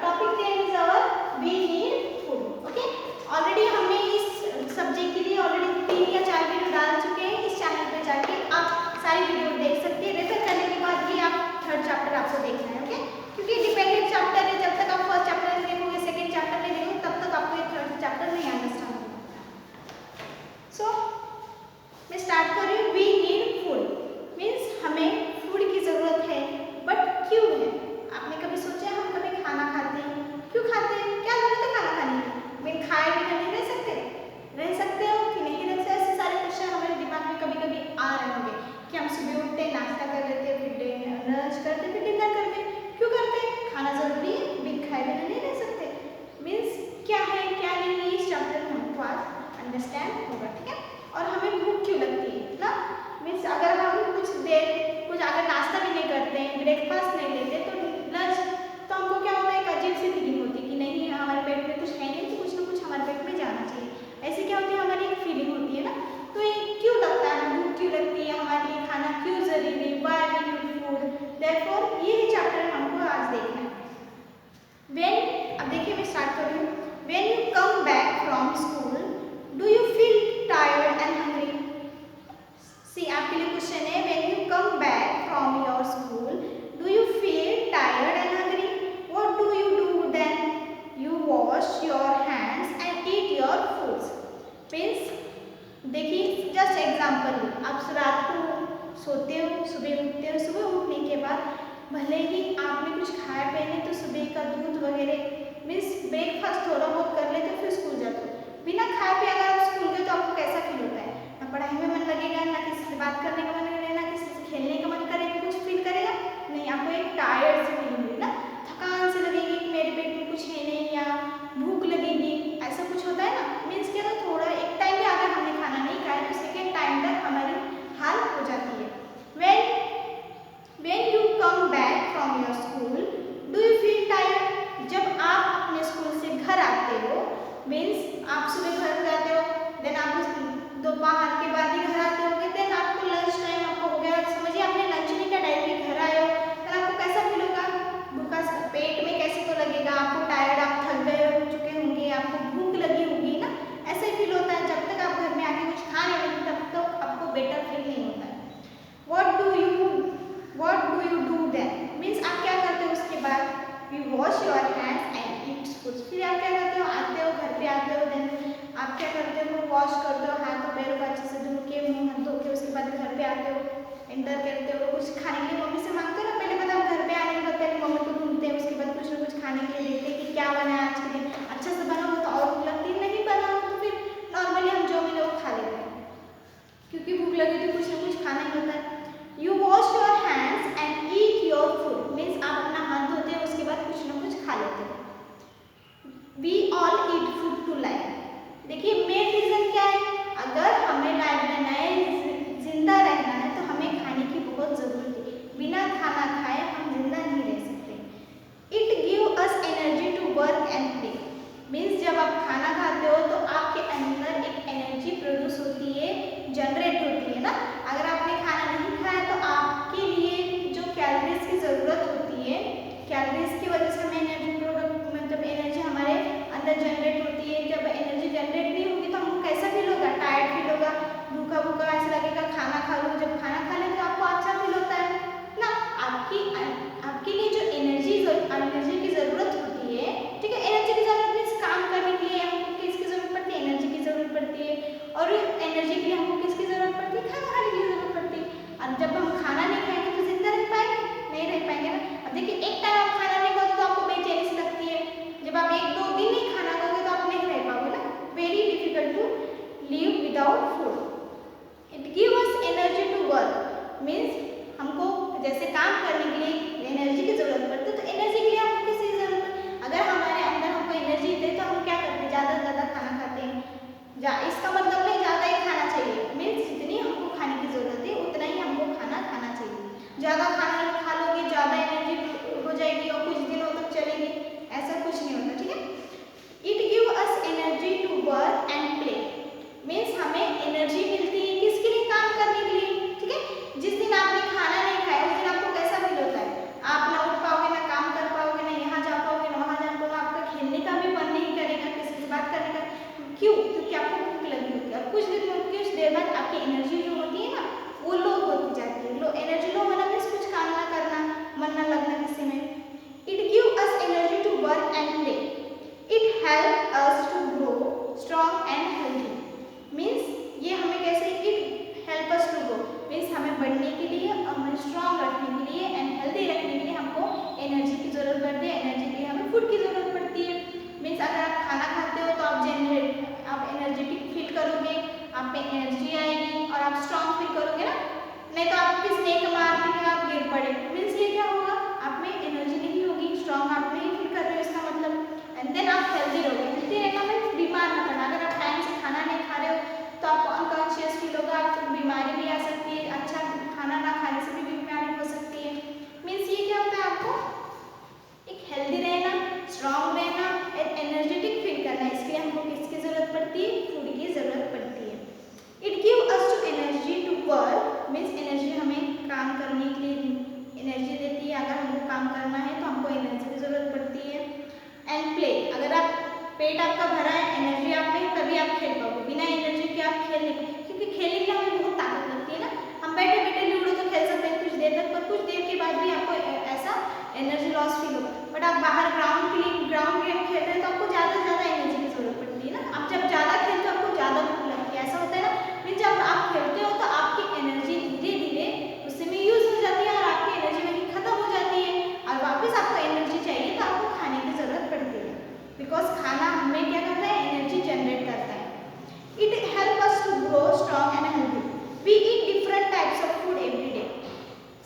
topic name is our we need food. Okay, already हमने इस subject के लिए ऑलरेडी 3 या 4 वीडियो डाल चुके हैं. इस चैनल पे जाके आप सारी वीडियो देख सकते हैं. रेफर करने के बाद ही आप थर्ड चैप्टर आपको देखना है. ओके, क्योंकि डिपेंडेंट चैप्टर है. जब तक आप फर्स्ट चैप्टर नहीं देखोगे, सेकंड चैप्टर नहीं देखोगे, तब तक आपको ये थर्ड चैप्टर नहीं अंडरस्टैंड होगा. सो मैं स्टार्ट कर रही हूँ. वी नीड फूड मीन्स हमें फूड की ज़रूरत है. बट क्यों है? आपने कभी सोचा हम कभी खाना खाते हैं, क्यों खाते हैं? क्या जरूरत है खाना खाने की? मैं खाए बिना नहीं रह सकते हो कि नहीं रह सकते? ऐसे सारे क्वेश्चन हमारे दिमाग में कभी कभी आ रहे होंगे कि हम सुबह उठते हैं, नाश्ता कर लेते हैं, फिर लंच करते हैं, फिर डिनर करते हैं. क्यों करते हैं? खाना जरूरी है, बिन खाए बिना नहीं रह सकते. मीन्स क्या है क्या नहीं, इस चैप्टर में हमको आज अंडरस्टैंड होगा. ठीक है, और हमें भूख क्यों लगती है ना? मीन्स अगर हम कुछ अगर नाश्ता भी नहीं करते हैं, ब्रेकफास्ट नहीं लेते, तो लंच तो हमको क्या होता है, एक अजीब सी फीलिंग होती है कि नहीं हमारे पेट में कुछ है नहीं, तो कुछ ना कुछ हमारे पेट में जाना चाहिए. ऐसे क्या होती है, हमारी एक फीलिंग होती है ना. तो ये क्यों लगता है, भूख क्यों लगती है, हमारे लिए खाना क्यों जरूरी, why we need food. Therefore ये चैप्टर हमको आज देखना है. अब देखिए मैं स्टार्ट कर रही हूँ. When you come back from school do you feel tired and hungry? See आपके लिए क्वेश्चन है. When you come back from your school do you feel tired and hungry? What do you do then? You wash your hands and eat your foods. Means देखिए just example, आप रात को सोते हो, सुबह उठते हो, सुबह उठने के बाद भले ही आपने कुछ खाया पहने तो सुबह का दूध वगैरह मीन्स ब्रेकफास्ट थोड़ा बहुत कर लेते हो, फिर स्कूल जाते हो. बिना खाए पिए अगर आप स्कूल गए तो आपको कैसा फील होता है? ना पढ़ाई में मन लगेगा, ना किसी से बात करने का मन करेगा, ना किसी से खेलने का मन करेगा, कुछ फील करेगा नहीं. आपको एक टायर्ड से फीलिंग होगी ना, थकान से लगेगी कि मेरे पेट में कुछ है नहीं, या भूख लगेगी, ऐसा कुछ होता है ना. मीन्स क्या था, थोड़ा एक टाइम भी अगर हमने खाना नहीं खाया तो सेकेंड टाइम तक हमारी हाल हो जाती है. When you come back from your school, do you feel tired? जब आप अपने स्कूल से घर आते हो, मीन्स आप सुबह घर जाते हो, देन आप दोपहर के बाद ही घर आते होगे, देन आपको लंच टाइम आपको हो गया, समझिए आपने लंच नहीं किया, डायरेक्टली घर आए हो, देन आपको कैसा फील होगा? भूखा पेट में कैसे तो लगेगा, आपको टायर्ड, आप थक गए हो चुके होंगे, आपको भूख लगी होगी ना. ऐसे फील होता है. जब तक आप घर में आके कुछ खा नहीं लेते तब तक आपको बेटर फील नहीं होता है. What do you do then? Means आप क्या करते हो उसके बाद? You wash your hands and eat food. फिर आप क्या करते हो? आते हो, घर पे आते हो, देन आप क्या करते हो? वॉश करते हो, हाथ पैरों को अच्छे से धो के, मुंह हाथ धो के, उसके बाद घर पे आते हो, एंटर करते हो, कुछ खाने के लिए मम्मी से मांगते हो ना. पहले पता हम घर पे आने के बाद पहले मम्मी को ढूंढते हैं, उसके बाद कुछ ना कुछ खाने के लिए देखते हैं कि क्या बना है आज के दिन, अच्छा से बना हो तो और भूख लगती है, नहीं बना हो तो फिर नॉर्मली हम जो मिले वो खा लेते हैं, क्योंकि भूख लगी तो कुछ ना कुछ खाना ही होता है. You wash your hands and eat your food. Means आप अपना हाथ धोते हैं, उसके बाद कुछ ना कुछ खा लेते हैं. We all eat food to live. देखिए मेन रीजन क्या है? अगर हमें लाइफ रहना है, जिंदा रहना है, तो हमें खाने की बहुत जरूरत है. बिना खाना खाए हम जिंदा नहीं रह सकते. It gives us energy to work and play. Means जब आप खाना खाते हो तो आपके अंदर एक एनर्जी प्रोड्यूस होती है, जनरेट होती है ना. अगर आपने खाना नहीं खाया तो आपके लिए जो कैलोरीज की ज़रूरत होती है, कैलोरीज की वजह से हमें एनर्जी मतलब एनर्जी हमारे अंदर जनरेट होती है. जब एनर्जी जनरेट नहीं होगी तो हमको कैसा फील होगा? टायर्ड फील होगा, भूखा भूखा ऐसा लगेगा. खाना खा लो, जब खाना खा लें तो आपको अच्छा फील होता है ना. आपके लिए जो एनर्जी की ज़रूरत होती है, ठीक है, एनर्जी की ज़रूरत मीन्स काम करने के लिए हमको किसकी ज़रूरत पड़ती है? एनर्जी की ज़रूरत पड़ती है. और एनर्जी के लिए हमको किसकी ज़रूरत पड़ती है? खाना खाने की ज़रूरत पड़ती है. और जब हम खाना नहीं खाएंगे तो जिंदा रह पाएंगे? नहीं रह पाएंगे ना. अब देखिए एक टाइम आप खाना नहीं खाओगे तो आपको बेचैनी सी लगती है. जब आप 1-2 दिन नहीं खाना खाओगे तो आप नहीं रह पाओगे ना. Very difficult to live without food. It give us energy to work. Means हमको जैसे काम करने के लिए एनर्जी की ज़रूरत पड़ती है, तो एनर्जी के लिए हमको किसी की ज़रूरत है? अगर हमारे अंदर हमको एनर्जी दे तो हम क्या करते हैं? ज़्यादा से ज़्यादा खाना खाते हैं. इसका मतलब नहीं ज़्यादा ही खाना चाहिए. मीन्स जितनी हमको खाने की ज़रूरत है उतना ही हमको खाना खाना चाहिए. ज़्यादा खाना खा लोगे, ज़्यादा एनर्जी हो जाएगी और कुछ दिनों तक चलेगी, ऐसा कुछ नहीं होता. ठीक है. It give us energy to work and play. Means हमें एनर्जी मिलती है किसके लिए? काम करने के लिए. ठीक है. जिस दिन आपने एनर्जी जो होती है ना वो लो होती जाती है। लो एनर्जी लो होना मीन्स कुछ काम ना करना, मन ना लगना किसी में। It give us energy to work and play. It help us to grow strong and healthy. Means ये हमें कैसे, it help us to grow means हमें बढ़ने के लिए, हमें स्ट्रॉन्ग रखने के लिए एंड हेल्दी रखने के लिए हमको एनर्जी की जरूरत पड़ती है। एनर्जी के लिए हमें फूड की जरूरत पड़ती है। मीन्स अगर आप खाना खाते हो तो आप एनर्जेटिक फील करोगे, आप में एनर्जी आएगी और आप स्ट्रॉन्ग फील करोगे ना। नहीं तो आप स्नेक मार के आप गिर पड़े मीन्स ये क्या होगा, आप में एनर्जी नहीं होगी, स्ट्रॉन्ग आप नहीं फील कर रहे हो इसका मतलब। एंड देन आप हेल्दी रहोगे। हेल्दी रहना मीन्स बीमार ना पड़ना। अगर आप टाइम से खाना नहीं खा रहे हो तो आपको अनकॉन्शियस फील होगा, आपको बीमारी भी आ सकती है, अच्छा खाना ना खाने से भी बीमारी हो सकती है। मीन्स ये क्या होता है, आपको एक हेल्दी रहना, स्ट्रॉन्ग रहना एंड एनर्जेटिक फील करना, इसके लिए हमको किसकी जरूरत पड़ती है, फूड की जरूरत पड़ती है। It give us to energy to work means energy हमें काम करने के लिए एनर्जी देती है। अगर हमको काम करना है तो हमको एनर्जी की जरूरत पड़ती है। एंड प्ले, अगर आप पेट आपका भरा है, एनर्जी आप में, तभी आप खेल पाओगे। बिना एनर्जी के आप खेल नहीं, क्योंकि खेलने के लिए हमें बहुत ताकत लगती है ना। हम बैठे बैठे लूडो तो खेल सकते हैं कुछ देर तक, पर कुछ देर के बाद भी आपको ऐसा एनर्जी लॉस फील होगा। बट आप बाहर ग्राउंड गेम खेल रहे हैं तो आपको ज़्यादा से ज़्यादा एनर्जी की जरूरत पड़ती है ना। आप जब ज़्यादा खेलते हो आपको ज़्यादा भूख लगती है, ऐसा होता है ना। मीन जब आप खेलते हो तो आपकी एनर्जी धीरे धीरे उससे में यूज हो जाती है और आपकी एनर्जी वहीं खत्म हो जाती है और वापस आपको एनर्जी चाहिए तो आपको खाने की जरूरत पड़ती है। बिकॉज खाना हमें क्या करता है, एनर्जी जनरेट करता है। It help us to grow strong and healthy. We eat different types of food every day.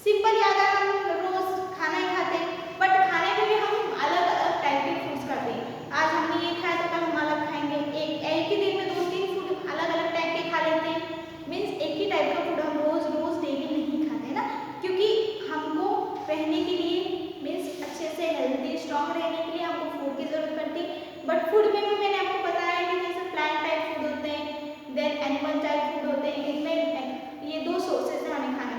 Simple, अगर हम रोज खाना ही खाते हैं बट खाने में भी हम अलग अलग टाइप के फूड्स खाते हैं। आज हमने ये खाया तो कल हम अलग खाएंगे। एक ही दिन में 2-3 फूड अलग अलग टाइप के खा लेते हैं। मीन्स एक ही टाइप का फूड हम रोज रोज डेली नहीं खाते ना, क्योंकि हमको रहने के लिए मीन्स अच्छे से हेल्दी स्ट्रॉन्ग रहने के लिए हमको फूड की जरूरत पड़ती है। बट फूड में भी मैंने आपको बताया कि जैसे प्लांट टाइप फूड होते हैं, देन एनिमल टाइप फूड होते हैं। इनमें ये 2 सोर्सेज से हमें खाना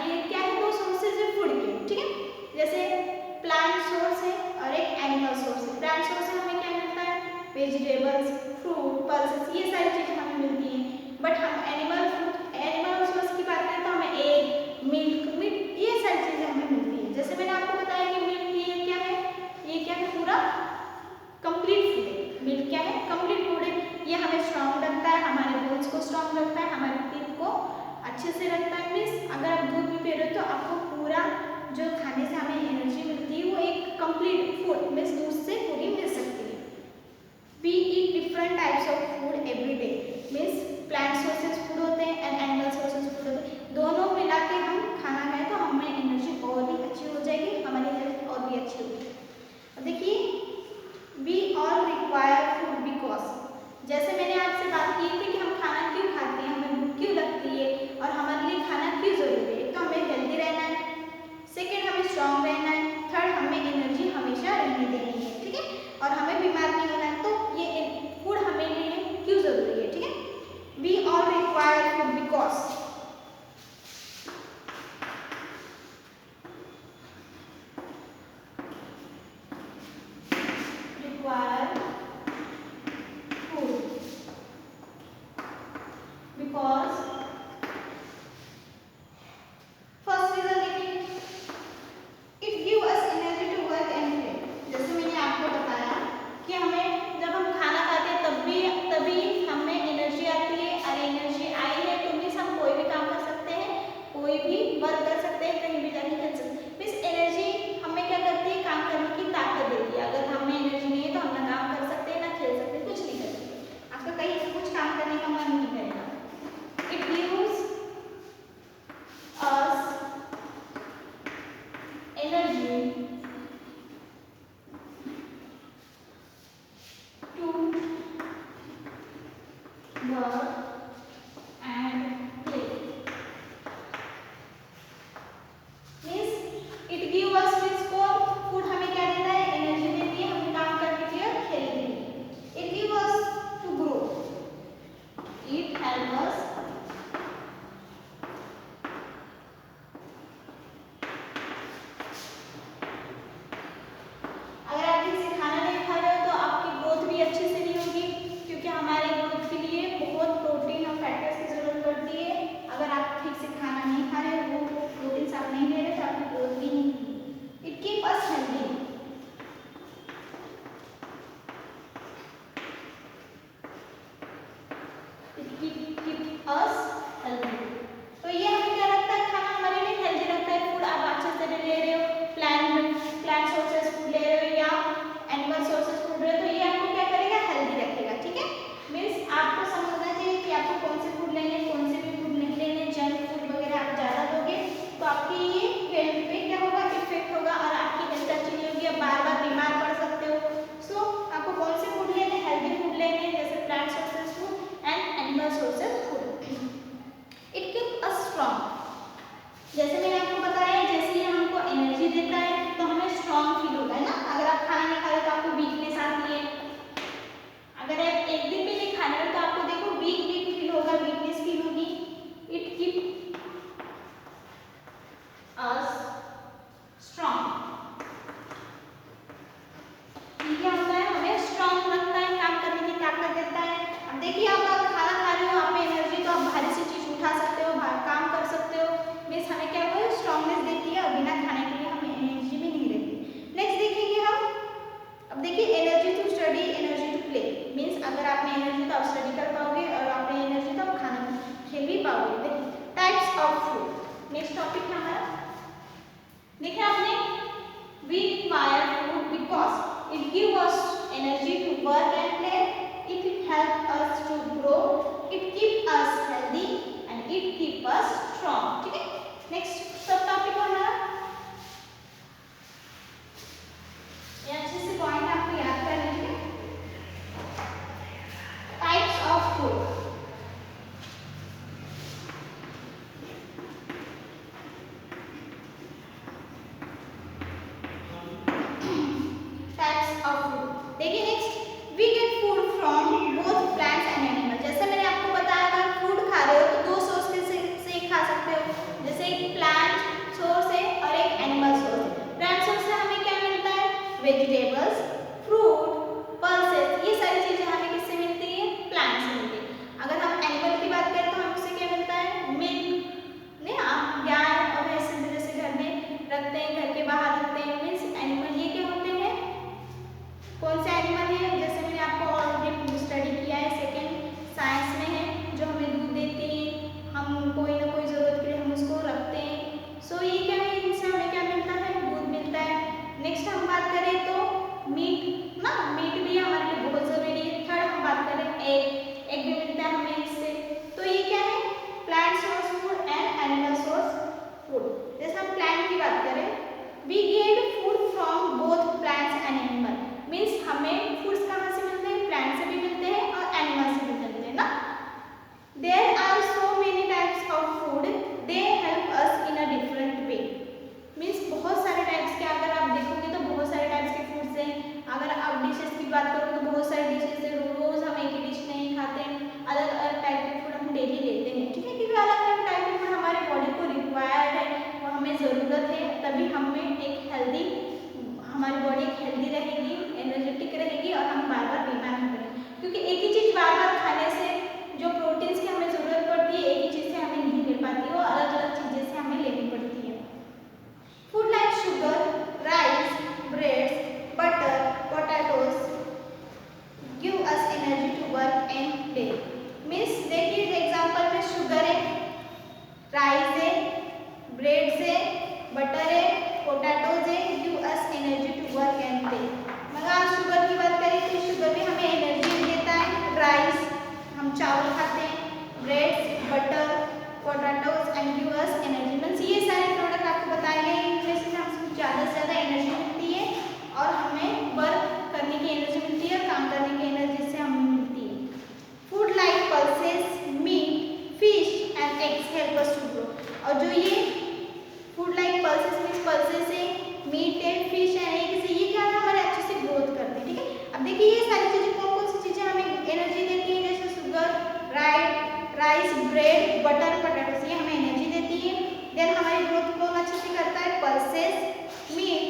ये क्या है, 2 सोर्सेज है फूड के, ठीक है। जैसे प्लांट सोर्स है और एक एनिमल सोर्स है। प्लांट सोर्स से हमें क्या मिलता है, वेजिटेबल्स, फ्रूट, पल्सेस, ये सारी चीज़ें हमें मिलती हैं। बट हम एनिमल सोर्स की बात करें तो हमें एग, मिल्क, मीट, ये सारी चीज़ें हमें मिलती हैं। जैसे मैंने आपको बताया कि मिल्क ये क्या है, पूरा कंप्लीट फूड है। मिल्क क्या है, कंप्लीट फूड है। ये हमें स्ट्रॉन्ग रखता है, हमारे बोन्स को स्ट्रॉन्ग रखता है, हमारे टीथ को अच्छे से रखता है। मीन्स अगर आप दूध भी पी रहे हो तो आपको पूरा जो खाने से हमें एनर्जी मिलती है वो एक कंप्लीट फूड मीन्स दूध से पूरी मिल सकती है। We eat different types of food every day. Means plant sources food होते हैं एंड एनिमल सोर्सेज फूड होते हैं। दोनों मिला के हम खाना खाएं तो हमें एनर्जी और भी अच्छी हो जाएगी, हमारी हेल्थ और भी अच्छी होगी। अब देखिए, we all require food because, जैसे मैंने आपसे बात की थी कि हम खाना क्यों खाते हैं, हमें भूख क्यों लगती है और हमारे लिए खाना क्यों जरूरी है। तो हमें हेल्दी रहना है, सेकेंड हमें स्ट्रॉन्ग रहना है, थर्ड हमें एनर्जी हमेशा रहने देनी है, ठीक है, और हमें बीमार नहीं होना है। तो ये फूड हमें लिए क्यों जरूरी है, ठीक है। We all require strong. जैसे मैंने आपको बताया, जैसे ये हमको एनर्जी देता है तो हमें स्ट्रॉन्ग फील होता है ना। अगर आप खाना नहीं खा रहे तो आपको वीकनेस आती है। अगर आप एक दिन भी नहीं खा रहे हो तो आपको देखो वीक वीक फील होगा, वीकनेस फील होगी। It keep us strong. क्या होता है, हमें स्ट्रॉन्ग रखता है, काम करने की ताकत देता है। अब देखिए आप खाना खा रहे हो, आप में एनर्जी, तो आप भारी सी चीज उठा सकते हो, काम कर सकते हो। मीन्स हमें क्या वो स्ट्रॉन्गनेस देती है और बिना खाने के लिए हमें एनर्जी भी नहीं रहती। नेक्स्ट देखेंगे हम, अब देखिए energy to study, energy to play. Means अगर आप में एनर्जी तो आप स्टडी कर पाओगे और आप में एनर्जी तो आप खाना खेल भी पाओगे। देखिए types of food, next topic है हमारा। देखिए आपने, we require food because it gives us energy to work and play, it helps us to grow, it keeps us healthy and it keeps us strong। ठीक है, next सब topic हमारा ये अच्छे से पॉइंट आपको याद कर लीजिए। टाइप्स ऑफ फूड, देखिए next, we get food from both plants and animal. जैसे मैंने आपको बताया, अगर फूड खा रहे हो तो दो सोर्स से खा सकते हो, जैसे एक प्लांट सोर्स है और एक एनिमल सोर्स है। प्लांट सोर्स से हमें क्या मिलता है, वेजिटेबल्स, फ्रूट, पल्सेस, ये सारी चीजें हमें किससे मिलती है, प्लांट से मिलती है। अगर हम एनिमल की बात करें तो हमसे क्या मिलता है, मिल्क, नहीं आप गाय और भैंस जैसे घर में रखते हैं, घर के बाहर रखते हैं। मीन्स एनिमल ये क्या होते हैं, कौन से एनिमल है, जैसे मैंने आपको ऑलरेडी स्टडी किया है, सेकेंड साइंस में है, जो हमें दूध देती है, हम कोई ना कोई जरूरत के लिए हम उसको रखते हैं। सो ये क्या है, इनसे हमें क्या मिलता है, दूध मिलता है। नेक्स्ट हम बात करें तो मीट ना, मीट भी हमारे लिए बहुत जरूरी है। थर्ड हम बात करें एग, एग भी मिलता है हमें इससे। तो ये क्या है, plant source food and animal source food. जैसे हम प्लांट की बात करें, we get food from both plants and animal. Means हमें फूड्स कहाँ से मिलते हैं, प्लांट से भी मिलते हैं और एनिमल से भी मिलते हैं ना। There are so many types of food, they help us in a different way. Means बहुत सारे टाइप्स के, अगर आप देखोगे तो बहुत सारे टाइप्स के फूड्स हैं। अगर आप डिशेस की बात करो तो बहुत सारी डिशेस है, रोज हम एक ही डिश नहीं खाते, अलग अलग टाइप के फूड हम डेली लेते हैं। ठीक है, क्योंकि अलग अलग टाइप के फूड हमारे बॉडी को रिक्वायर्ड है, वो हमें ज़रूरत है, तभी हमें एक हेल्दी, हमारी बॉडी हेल्दी रहेगी, एनर्जेटिक रहेगी और हम बार बार बीमार नहीं पड़ेंगे। क्योंकि एक ही चीज़ बार बार खाने से जो प्रोटीन्स की हमें ज़रूरत पड़ती है, एक ही चीज़ से हमें नहीं मिल पाती, वो अलग अलग चीज़ें से हमें लेनी पड़ती है। Food like sugar, rice, breads, butter, potatoes give us energy to work and play. Means देखिए एग्जाम्पल में शुगर है, राइस है, ब्रेड्स है, बटर है, पोटैटोज है, give us energy to work and play. मगर आप शुगर की बात करें तो शुगर भी हमें एनर्जी देता है। राइस हम चावल खाते हैं, breads, butter, potatoes and give us energy. Means ये सारे प्रोडक्ट आपको बताए गए, इनमें से हमको ज़्यादा से ज़्यादा एनर्जी मिलती है और हमें वर्क करने की एनर्जी मिलती है, काम करने की एनर्जी से हमें मिलती है। Food like pulses, meat, fish and eggs help us to grow. और जो ये food like pulses means pulses है, मीट है, फिश है, एग्स है, ये क्या है, हमारे अच्छे से ग्रोथ करते हैं। ठीक है, अब देखिए ये सारी चीज़ें कौन कौन सी चीज़ें हमें एनर्जी देती हैं, जैसे sugar, rice, bread, butter, potatoes, ये हमें एनर्जी देती है। देन हमारी ग्रोथ कौन अच्छे से करता है, पल्सेस, मीट,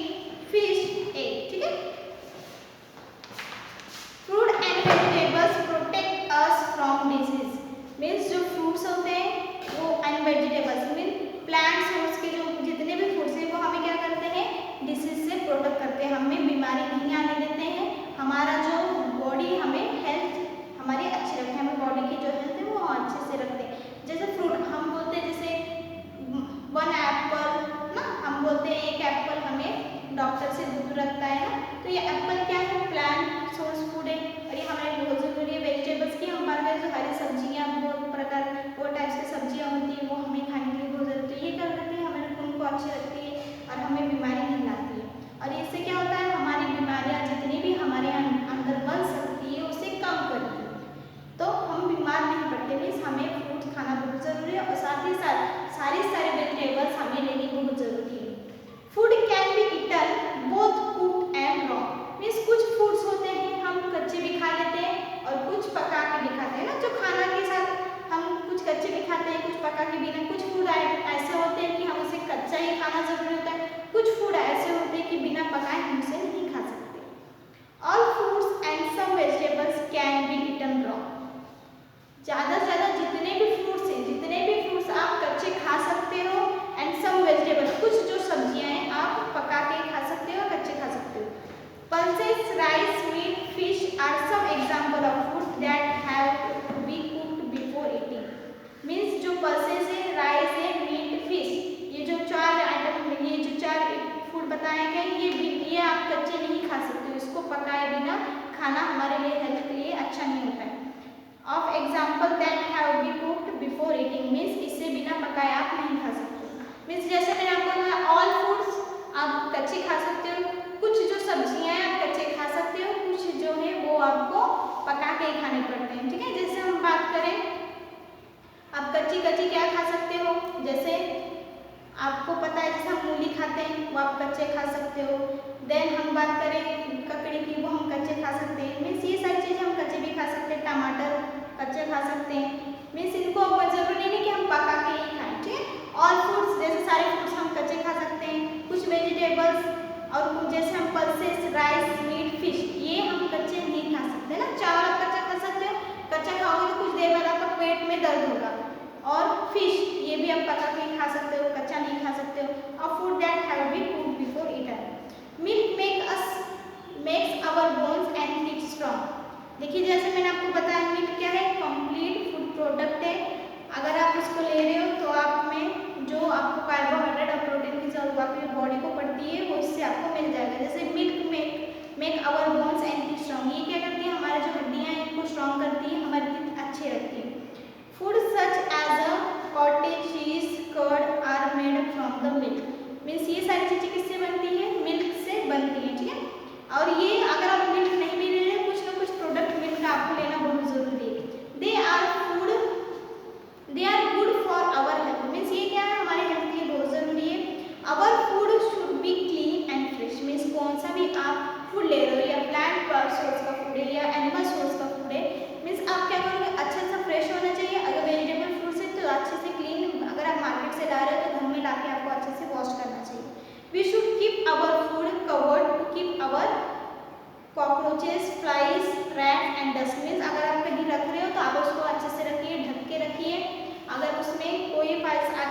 फिश, एग। ठीक है, fruit and vegetables protect us from disease. Means जो फ्रूट्स होते हैं वो and vegetables mean plant source के जो जितने भी फ्रूट्स हैं वो हमें क्या करते हैं, डिसीज से प्रोटेक्ट करते हैं, हमें बीमारी नहीं आने देते हैं, हमारा जो बॉडी हमें हेल्थ हमारी अच्छी रखते हैं, हमें बॉडी की जो हेल्थ है वो अच्छे से रखते हैं। जैसे फ्रूट हम बोलते हैं, जैसे 1 एप्पल ना, हम बोलते हैं एक एप्पल हमें डॉक्टर से दूर रखता है ना। तो ये एप्पल क्या है, प्लांट सोर्स फूड है और ये हमारे बहुत ज़रूरी है। वेजिटेबल्स की हम बात करें जो हरी सब्जियाँ, बहुत प्रकार वो टाइप्स की सब्जियाँ होती है, वो हमें खाने के लिए बहुत ज़रूरी है। ये क्या करती है, हमारे खून को अच्छी रखती है और हमें बीमारी नहीं लाती है। और इससे क्या होता है, हमारी बीमारियाँ जितनी भी हमारे अंदर बन सकती है उसे कम करती है, तो हम बीमार नहीं पड़ते। मीन्स हमें फ्रूट्स खाना बहुत ज़रूरी है और साथ ही साथ सारी पकाए हम उसे नहीं खा सकते। All fruits and some vegetables can be eaten raw. ज़्यादा से ज़्यादा जितने भी फ्रूट्स हैं, जितने भी फ्रूट्स आप कच्चे खा सकते हो, एंड सम वेजिटेबल्स, कुछ जो सब्जियां हैं आप पका के खा सकते हो, कच्चे खा सकते हो। Pulses, rice, meat, fish are some example of food that have to be cooked before eating. Means जो पल्सेस है, राइस है, मीट, फिश, ये जो चार आइटम, ये जो चार फूड बताए गए, ये आप कच्चे नहीं खा सकते हो, इसको पकाए बिना खाना हमारे लिए, हेल्थ के लिए अच्छा नहीं होता है। Of example that have B cooked before eating means इससे बिना पकाए आप नहीं खा सकते। मीन्स जैसे मैंने आपको कहा ऑल फूड्स आप कच्चे खा सकते हो, कुछ जो सब्जियां हैं आप कच्चे खा सकते हो, कुछ जो है वो आपको पका के ही खाने पड़ते हैं, ठीक है। जैसे हम बात करें, आप कच्ची कच्ची क्या खा सकते हो, जैसे आपको पता है जैसे हम मूली खाते हैं वो आप कच्चे खा सकते हो। देन हम बात करें ककड़ी की, वो हम कच्चे खा सकते हैं। मीन्स ये सारी चीज़ें हम कच्चे भी खा सकते हैं। टमाटर कच्चे खा सकते हैं। मीन्स इनको जरूरी नहीं कि हम पका के ही खाएं, ठीक है। ऑल फ्रूट्स, जैसे सारे फ्रूट्स हम कच्चे खा सकते हैं। कुछ वेजिटेबल्स और जैसे हम पल्सेस, राइस, मीट, फिश, ये हम कच्चे नहीं खा सकते ना। चावल आप कच्चा खा सकते हो, कच्चा खाओगे तो कुछ देर बाद आपका पेट में दर्द होगा। और फिश ये भी आप पका के खा सकते हो, कच्चा नहीं खा सकते हो। A food that have been cooked before eaten. Milk makes our bones and teeth strong. देखिए जैसे मैंने आपको बताया मिल्क क्या है, कंप्लीट फूड प्रोडक्ट है। अगर आप इसको ले रहे हो तो आप में जो आपको कार्बोहाइड्रेट और प्रोटीन की जरूरत आपकी बॉडी को पड़ती है वो इससे आपको मिल जाएगा। जैसे milk make our bones and teeth strong, ये क्या करती है, हमारे जो हड्डियाँ हैं इनको स्ट्रॉन्ग करती है, हमारे टीथ अच्छे रखती है। Food such as a cottage cheese curd are made from the milk. Means ये सारी चीज़ें किससे बनती है, मिल्क से बनती है, ठीक है। और ये अगर आप मिल्क नहीं भी ले रहे हैं, कुछ ना कुछ प्रोडक्ट मिल्क का आपको लेना बहुत जरूरी है। They are good for our health. Means ये क्या है, हमारे हेल्थ के लिए बहुत जरूरी है। Our food should be clean and fresh. Means कौन सा भी आप फूड ले रहे हो, या प्लांट सोर्स का फूड है या एनिमल सोर्स का फूड है, मीन्स आप क्या करोगे, अच्छा सा फ्रेश होना चाहिए। अगर वेजिटेबल फ्रूट्स है तो अच्छे से क्लीन, अगर आप मार्केट से ला रहे हो तो घर में ला के आपको अच्छे से वॉश करना चाहिए। We should keep our food covered to keep our cockroaches, flies, rat and dust. Means अगर आप कहीं रख रहे हो तो आप उसको अच्छे से रखिए, ढक के रखिए। अगर उसमें कोई फाइल्स आ